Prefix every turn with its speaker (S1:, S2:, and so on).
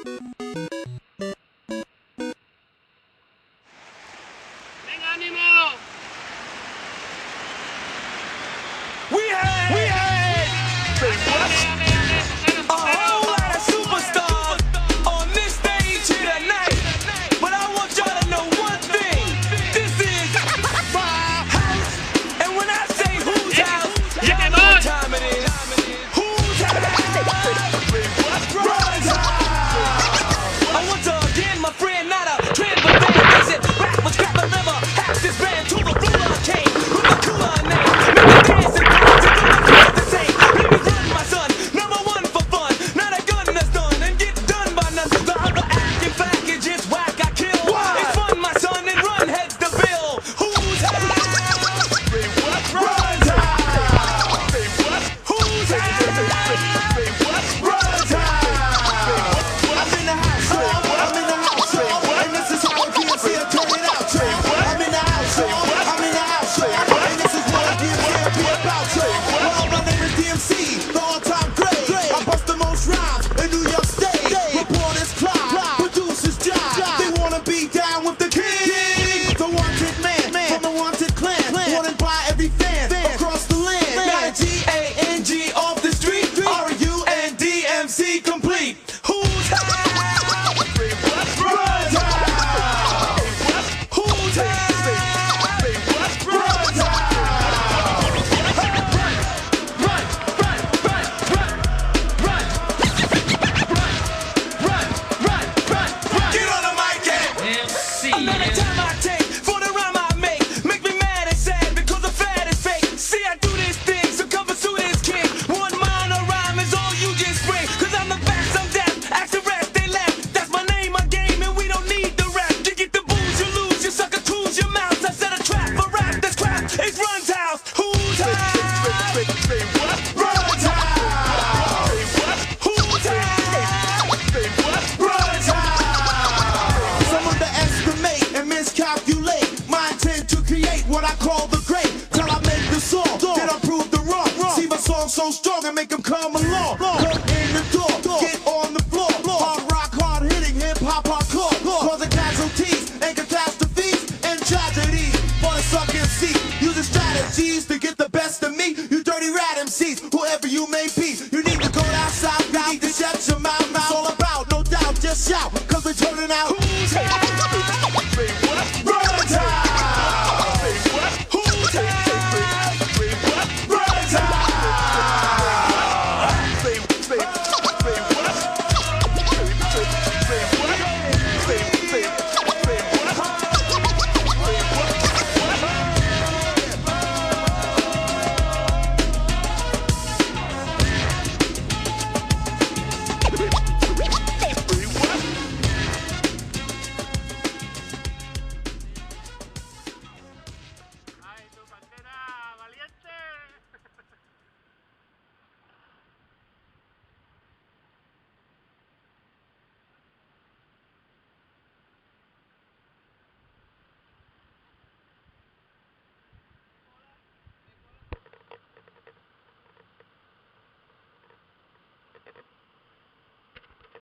S1: Venga, ánimo.
S2: We had a whole lot of superstars on this stage here tonight. But I want y'all to know one thing. This is my house. And when I say whose house, y'all know what time it is. Whose house? Rod's house. I want to again, my friend, not a trend, but fan. Visit rap was crap, but never hacked this band to the ruler came with a cooler name. Make the dance and dance and do it the same. Let me run, my son. Number one for fun. Not a gun that's done and get done by none. The other acting package is whack. I kill. It's fun, my son, and run heads the bill. Who's house? Rod's house. Who's house? Rod's house.
S3: I'm in the house, I'm in the house, and this is how DMC will turn it out. I'm in the house, I'm in the house, and this is what DMC will be about. Well, my name is DMC, the all-time great. I bust the most rhymes in New York State. Reporters climb, producers jive. They wanna be down with the king, the wanted man from the wanted clan, wanted by every fan across the land. Not G-A-N-G off the street, R-U-N-D-M-C complete. Who's house? Rod's house. Who's house? Rod's house. Get on the mic and
S2: Another time I take for the rhyme I make me mad and sad because the fad is fake. See, I do this thing, so cover suit is king. One minor rhyme is all you just bring. Cause I'm the best, I'm deaf, ask the rest, they laugh. That's my name, my game, and we don't need the rap. You get the booze, you lose, you sucker tools, your mouth. I set a trap for rap, that's crap, it's Run's house. Who's house? Run's house. Who's house? Run's house.
S3: some underestimate and miscalculate my intent to create what I call the great. Till I make the song, then I prove the wrong. See my song so strong and make them come along. Come in the door, get on the floor. Hard rock, hard hitting, hip hop, hardcore. Causing casualties and catastrophes and tragedies for the suck MC. Using strategies to get the best of me. You dirty rat MCs, whoever you may be. You need to go outside, you need to shut your mouth. It's all about, no doubt, just shout.